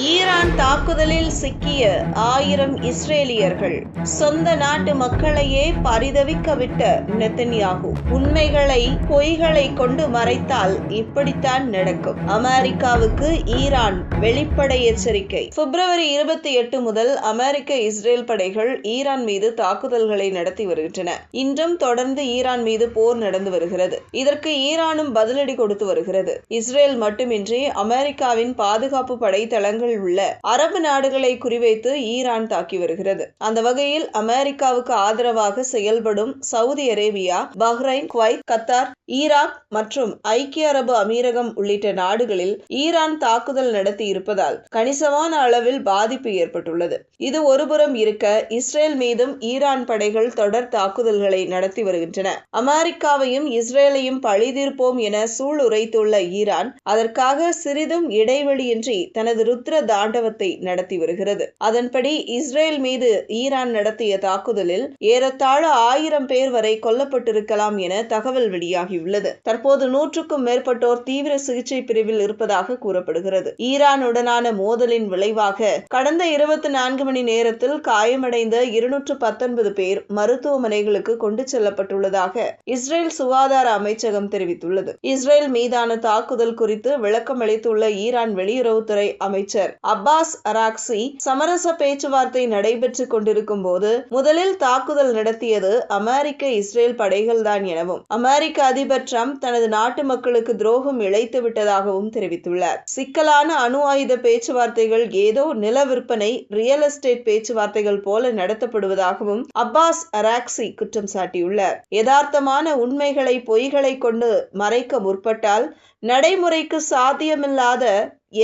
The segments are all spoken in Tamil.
ஈரான் தாக்குதலில் சிக்கிய 1000 இஸ்ரேலியர்கள். சொந்த நாட்டு மக்களையே பரிதவிக்க விட்ட நெத்தன்யாகு. உண்மைகளை பொய்களை கொண்டு மறைத்தால் இப்படித்தான் நடக்கும். அமெரிக்காவுக்கு ஈரான் வெளிப்படை எச்சரிக்கை. பிப்ரவரி 28 முதல் அமெரிக்க இஸ்ரேல் படைகள் ஈரான் மீது தாக்குதல்களை நடத்தி வருகின்றன. இன்றும் தொடர்ந்து ஈரான் மீது போர் நடந்து வருகிறது. இதற்கு ஈரானும் பதிலடி கொடுத்து வருகிறது. இஸ்ரேல் மட்டுமின்றி அமெரிக்காவின் பாதுகாப்பு படை தளங்கள் உள்ள அரபு நாடுகளை குறிவைத்து ஈரான் தாக்கி வருகிறது. அந்த வகையில் அமெரிக்காவுக்கு ஆதரவாக செயல்படும் Saudi Arabia, Bahrain, Kuwait, Qatar, Iraq மற்றும் ஐக்கிய அரபு அமீரகம் உள்ளிட்ட நாடுகளில் ஈரான் தாக்குதல் நடத்தி இருப்பதால் கணிசமான அளவில் பாதிப்பு ஏற்பட்டுள்ளது. இது ஒருபுறம் இருக்க, இஸ்ரேல் மீதும் ஈரான் படைகள் தொடர் தாக்குதல்களை நடத்தி வருகின்றன. அமெரிக்காவையும் இஸ்ரேலையும் பழிதீர்ப்போம் என சூளுரைத்துள்ள ஈரான் அதற்காக சிறிதும் இடைவெளியின்றி தனது ருத்ர தாண்டவத்தை நடத்தி வருகிறது. அதன்படி இஸ்ரேல் மீது ஈரான் நடத்திய தாக்குதலில் ஏறத்தாழ 1000 பேர் வரை கொல்லப்பட்டிருக்கலாம் என தகவல் வெளியாகியுள்ளது. தற்போது 100க்கும் மேற்பட்டோர் தீவிர சிகிச்சை பிரிவில் இருப்பதாக கூறப்படுகிறது. ஈரானுடனான மோதலின் விளைவாக கடந்த 24 மணி நேரத்தில் காயமடைந்த 219 பேர் மருத்துவமனைகளுக்கு கொண்டு செல்லப்பட்டுள்ளதாக இஸ்ரேல் சுகாதார அமைச்சகம் தெரிவித்துள்ளது. இஸ்ரேல் மீதான தாக்குதல் குறித்து விளக்கம் அளித்துள்ள ஈரான் வெளியுறவுத்துறை அமைச்சர் அப்பாஸ் அராக்சி, சமரச பேச்சுவார்த்தை நடைபெற்றுக் கொண்டிருக்கும் போது முதலில் தாக்குதல் நடத்தியது அமெரிக்க இஸ்ரேல் படைகள் தான் எனவும், அமெரிக்க அதிபர் டிரம்ப் தனது நாட்டு மக்களுக்கு துரோகம் இழைத்து விட்டதாகவும் தெரிவித்துள்ளார். சிக்கலான அணு ஆயுத பேச்சுவார்த்தைகள் ஏதோ நில விற்பனை, ரியல் எஸ்டேட் பேச்சுவார்த்தைகள் போல நடத்தப்படுவதாகவும் அப்பாஸ் அராக்சி குற்றம் சாட்டியுள்ளார். யதார்த்தமான உண்மைகளை பொய்களை கொண்டு மறைக்க முற்பட்டால் நடைமுறைக்கு சாத்தியமில்லாத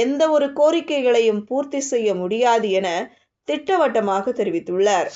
எந்த ஒரு கோரிக்கைகளையும் பூர்த்தி செய்ய முடியாது என திட்டவட்டமாக தெரிவித்துள்ளார்.